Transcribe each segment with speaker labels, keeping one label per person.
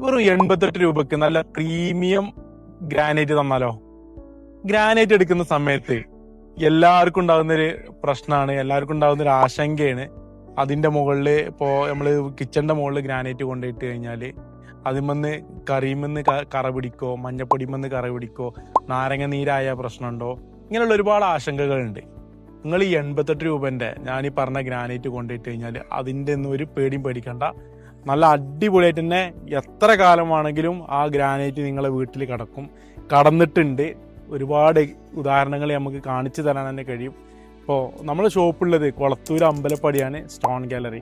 Speaker 1: വെറും 88 രൂപക്ക് നല്ല പ്രീമിയം ഗ്രാനൈറ്റ് തന്നാലോ? ഗ്രാനൈറ്റ് എടുക്കുന്ന സമയത്ത് എല്ലാവർക്കും ഉണ്ടാകുന്ന ഒരു പ്രശ്നമാണ്, എല്ലാവർക്കും ഉണ്ടാകുന്ന ഒരു ആശങ്കയാണ്. അതിന്റെ മുകളിൽ ഇപ്പോ നമ്മള് കിച്ചണിന്റെ മുകളിൽ ഗ്രാനൈറ്റ് കൊണ്ടിട്ട് കഴിഞ്ഞാല് അതിമെന്ന് കറിയുമെന്ന് കറ പിടിക്കോ, മഞ്ഞപ്പൊടിമെന്ന് കറ പിടിക്കോ, നാരങ്ങ നീരായ പ്രശ്നമുണ്ടോ, ഇങ്ങനെയുള്ള ഒരുപാട് ആശങ്കകളുണ്ട്. നിങ്ങൾ ഈ 88 രൂപന്റെ ഞാൻ ഈ പറഞ്ഞ ഗ്രാനൈറ്റ് കൊണ്ടിട്ട് കഴിഞ്ഞാൽ അതിന്റെ ഒന്നും ഒരു പേടിയും പേടിക്കണ്ട. നല്ല അടിപൊളിയായിട്ട് തന്നെ എത്ര കാലമാണെങ്കിലും ആ ഗ്രാനൈറ്റ് നിങ്ങളെ വീട്ടിൽ കടന്നിട്ടുണ്ട്. ഒരുപാട് ഉദാഹരണങ്ങൾ നമുക്ക് കാണിച്ചു തരാൻ തന്നെ കഴിയും. ഇപ്പോൾ നമ്മുടെ ഷോപ്പുള്ളത് കൊളത്തൂർ അമ്പലപ്പടിയാണ്, സ്റ്റോൺ ഗാലറി.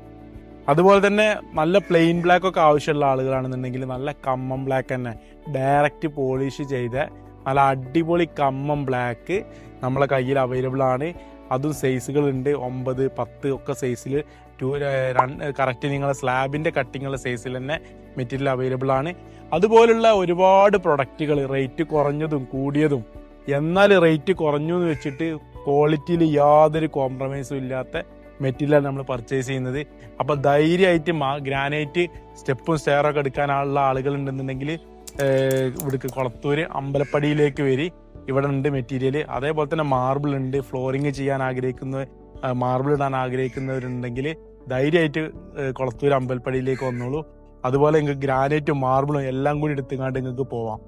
Speaker 1: അതുപോലെ തന്നെ നല്ല പ്ലെയിൻ ബ്ലാക്ക് ഒക്കെ ആവശ്യമുള്ള ആളുകളാണെന്നുണ്ടെങ്കിൽ നല്ല കമ്മം ബ്ലാക്ക് തന്നെ ഡയറക്റ്റ് പോളിഷ് ചെയ്ത നല്ല അടിപൊളി കമ്മം ബ്ലാക്ക് നമ്മളെ കയ്യിൽ അവൈലബിൾ ആണ്. അതും സൈസുകളുണ്ട്, 9, 10 ഒക്കെ സൈസിൽ കറക്റ്റ് നിങ്ങളെ സ്ലാബിന്റെ കട്ടിങ്ങുള്ള സൈസിൽ തന്നെ മെറ്റീരിയൽ അവൈലബിൾ ആണ്. അതുപോലുള്ള ഒരുപാട് പ്രൊഡക്റ്റുകൾ റേറ്റ് കുറഞ്ഞതും കൂടിയതും, എന്നാൽ റേറ്റ് കുറഞ്ഞു എന്ന് വെച്ചിട്ട് ക്വാളിറ്റിയിൽ യാതൊരു കോംപ്രമൈസും ഇല്ലാത്ത മെറ്റീരിയലാണ് നമ്മൾ പർച്ചേസ് ചെയ്യുന്നത്. അപ്പൊ ധൈര്യമായിട്ട് ഗ്രാനൈറ്റ് സ്റ്റെപ്പും സ്റ്റെയറൊക്കെ എടുക്കാനുള്ള ആളുകൾ ഉണ്ടെന്നുണ്ടെങ്കിൽ ഇവിടേക്ക് കൊളത്തൂര് അമ്പലപ്പടിയിലേക്ക് വരി, ഇവിടെ ഉണ്ട് മെറ്റീരിയൽ. അതേപോലെ തന്നെ മാർബിൾ ഉണ്ട്, ഫ്ലോറിങ് ചെയ്യാൻ മാർബിൾ ഇടാൻ ആഗ്രഹിക്കുന്നവരുണ്ടെങ്കിൽ ധൈര്യമായിട്ട് കൊളത്തൂര് അമ്പലപ്പടിയിലേക്ക് വന്നോളൂ. അതുപോലെ നിങ്ങൾക്ക് ഗ്രാനൈറ്റും മാർബിളും എല്ലാം കൂടി എടുത്തുകൊണ്ട് നിങ്ങൾക്ക് പോവാം.